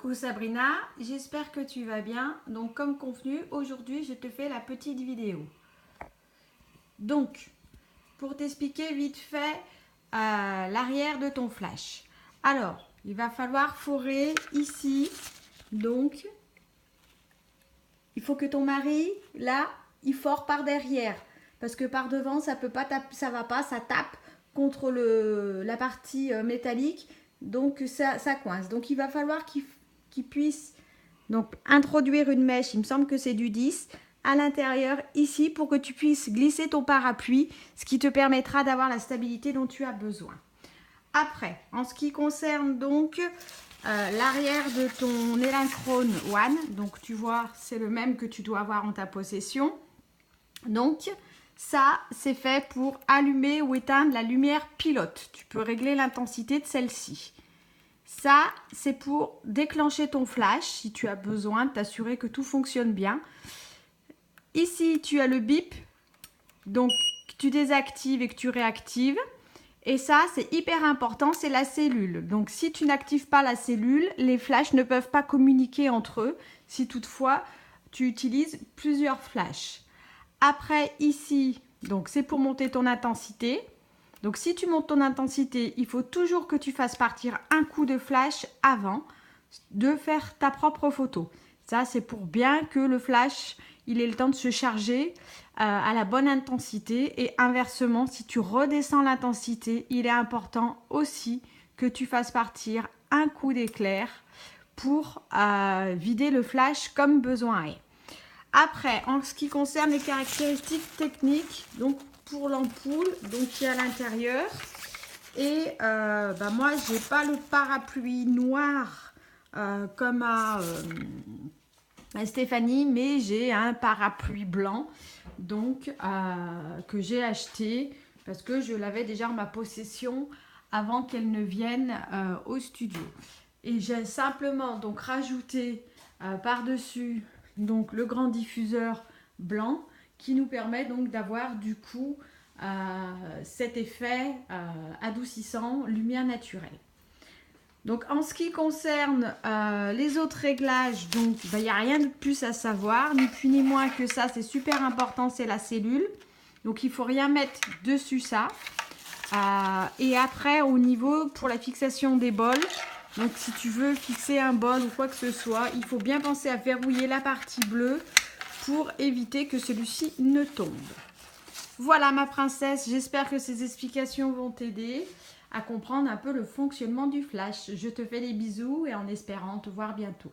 Coucou Sabrina, j'espère que tu vas bien. Donc comme convenu, aujourd'hui je te fais la petite vidéo. Donc, pour t'expliquer vite fait l'arrière de ton flash. Alors, il va falloir forer ici. Donc, il faut que ton mari, là, il fore par derrière. Parce que par devant, ça peut pas taper, ça va pas, ça tape contre la partie métallique. Donc ça coince. Donc il va falloir qu'il puisse donc introduire une mèche, il me semble que c'est du 10, à l'intérieur ici pour que tu puisses glisser ton parapluie, ce qui te permettra d'avoir la stabilité dont tu as besoin. Après, en ce qui concerne donc l'arrière de ton Elinchron One, donc tu vois, c'est le même que tu dois avoir en ta possession. Donc, ça, c'est fait pour allumer ou éteindre la lumière pilote. Tu peux régler l'intensité de celle-ci. Ça, c'est pour déclencher ton flash, si tu as besoin de t'assurer que tout fonctionne bien. Ici, tu as le bip, donc tu désactives et que tu réactives. Et ça, c'est hyper important, c'est la cellule. Donc, si tu n'actives pas la cellule, les flashs ne peuvent pas communiquer entre eux, si toutefois, tu utilises plusieurs flashs. Après, ici, donc c'est pour monter ton intensité. Donc, si tu montes ton intensité, il faut toujours que tu fasses partir un coup de flash avant de faire ta propre photo. Ça, c'est pour bien que le flash, il ait le temps de se charger à la bonne intensité. Et inversement, si tu redescends l'intensité, il est important aussi que tu fasses partir un coup d'éclair pour vider le flash comme besoin est. Après, en ce qui concerne les caractéristiques techniques, donc pour l'ampoule, donc qui est à l'intérieur, et moi j'ai pas le parapluie noir comme à Stéphanie, mais j'ai un parapluie blanc, donc que j'ai acheté parce que je l'avais déjà en ma possession avant qu'elle ne vienne au studio. Et j'ai simplement donc rajouté par-dessus donc le grand diffuseur blanc qui nous permet donc d'avoir du coup cet effet adoucissant lumière naturelle. Donc en ce qui concerne les autres réglages, donc il n'y a rien de plus à savoir, ni plus ni moins que ça, c'est super important, c'est la cellule. Donc il ne faut rien mettre dessus ça. Et après au niveau pour la fixation des bols, donc si tu veux fixer un bol ou quoi que ce soit, il faut bien penser à verrouiller la partie bleue pour éviter que celui-ci ne tombe. Voilà ma princesse, j'espère que ces explications vont t'aider à comprendre un peu le fonctionnement du flash. Je te fais des bisous et en espérant te voir bientôt.